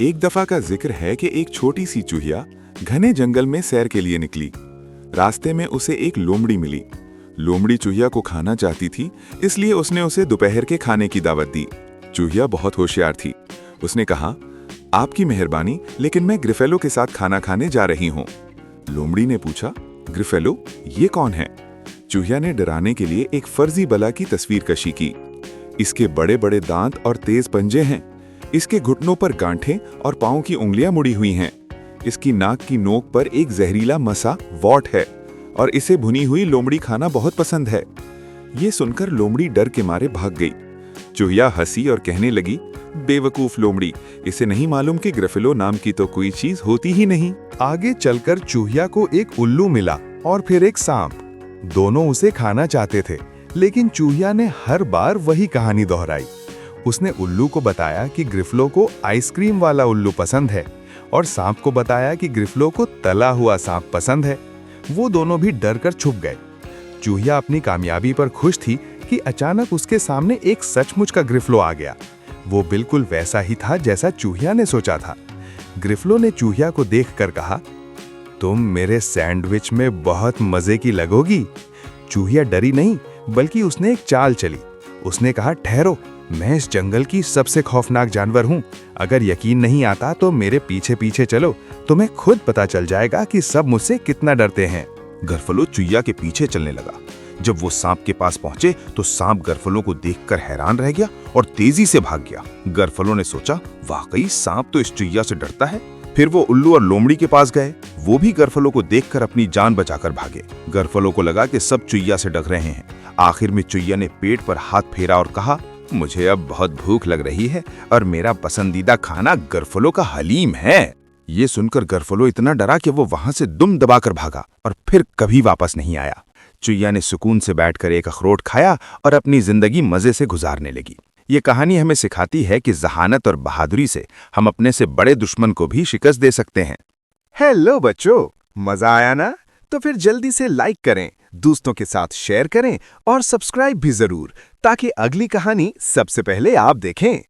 एक दफा का जिक्र है कि एक छोटी सी चूहिया घने जंगल में सैर के लिए निकली। रास्ते में उसे एक लोमड़ी मिली। लोमड़ी चूहिया को खाना चाहती थी, इसलिए उसने उसे दोपहर के खाने की दावत दी। चूहिया बहुत होशियार थी। उसने कहा, आपकी मेहरबानी, लेकिन मैं ग्रिफेलो के साथ खाना खाने जा रही हूँ। लोमड़ी ने पूछा, ग्रिफेलो, ये कौन है? चूहिया ने डराने के लिए एक फर्जी बला की तस्वीर कशी की। इसके बड़े बड़े दांत और तेज पंजे हैं। इसके घुटनों पर गांठें और पांव की उंगलियां मुड़ी हुई हैं। इसकी नाक की नोक पर एक जहरीला मसा वॉट है और इसे भुनी हुई लोमड़ी खाना बहुत पसंद है। ये सुनकर लोमड़ी डर के मारे भाग गई। चूहिया हंसी और कहने लगी, बेवकूफ लोमड़ी, इसे नहीं मालूम कि ग्रिफेलो नाम की तो कोई चीज होती ही नहीं। आगे चलकर चूहिया को एक उल्लू मिला और फिर एक सांप। दोनों उसे खाना चाहते थे, लेकिन चूहिया ने हर बार वही कहानी दोहराई। उसने उल्लू को बताया कि ग्रिफेलो को आइसक्रीम वाला उल्लू पसंद है और सांप को बताया कि ग्रिफेलो को तला हुआ सांप पसंद है। वो दोनों भी डर कर छुप गए। चूहिया अपनी कामयाबी पर खुश थी कि अचानक उसके सामने एक सचमुच का ग्रिफेलो आ गया। वो बिल्कुल वैसा ही था जैसा चूहिया ने सोचा था। ग्रिफेलो ने चूहिया को देखकर कहा, तुम मेरे सैंडविच में बहुत मजे की लगोगी। चूहिया डरी नहीं, बल्कि उसने एक चाल चली। उसने कहा, ठहरो, मैं इस जंगल की सबसे खौफनाक जानवर हूँ। अगर यकीन नहीं आता तो मेरे पीछे पीछे चलो, तुम्हें खुद पता चल जाएगा कि सब मुझसे कितना डरते हैं। ग्रिफेलो चूहिया के पीछे चलने लगा। जब वो सांप के पास पहुंचे तो सांप ग्रिफेलो को देखकर हैरान रह गया और तेजी से भाग गया। ग्रिफेलो ने सोचा, वाकई सांप तो इस चूहिया से डरता है। फिर वो उल्लू और लोमड़ी के पास गए। वो भी ग्रिफेलो को देखकर अपनी जान बचाकर भागे। ग्रिफेलो को लगा कि सब चूहिया से डर रहे हैं। आखिर में चूहिया ने पेट पर हाथ फेरा और कहा, मुझे अब बहुत भूख लग रही है और मेरा पसंदीदा खाना ग्रिफेलो का हलीम है। ये सुनकर ग्रिफेलो इतना डरा कि वो वहां से दुम दबाकर भागा और फिर कभी वापस नहीं आया। चूहिया ने सुकून से बैठकर एक अखरोट खाया और अपनी जिंदगी मजे से गुजारने लगी। ये कहानी हमें सिखाती है कि जहानत और बहादुरी से हम अपने से बड़े दुश्मन को भी शिकस्त दे सकते हैं। हेलो बच्चों, मजा आया ना? तो फिर जल्दी से लाइक करें, दोस्तों के साथ शेयर करें और सब्सक्राइब भी जरूर, ताकि अगली कहानी सबसे पहले आप देखें।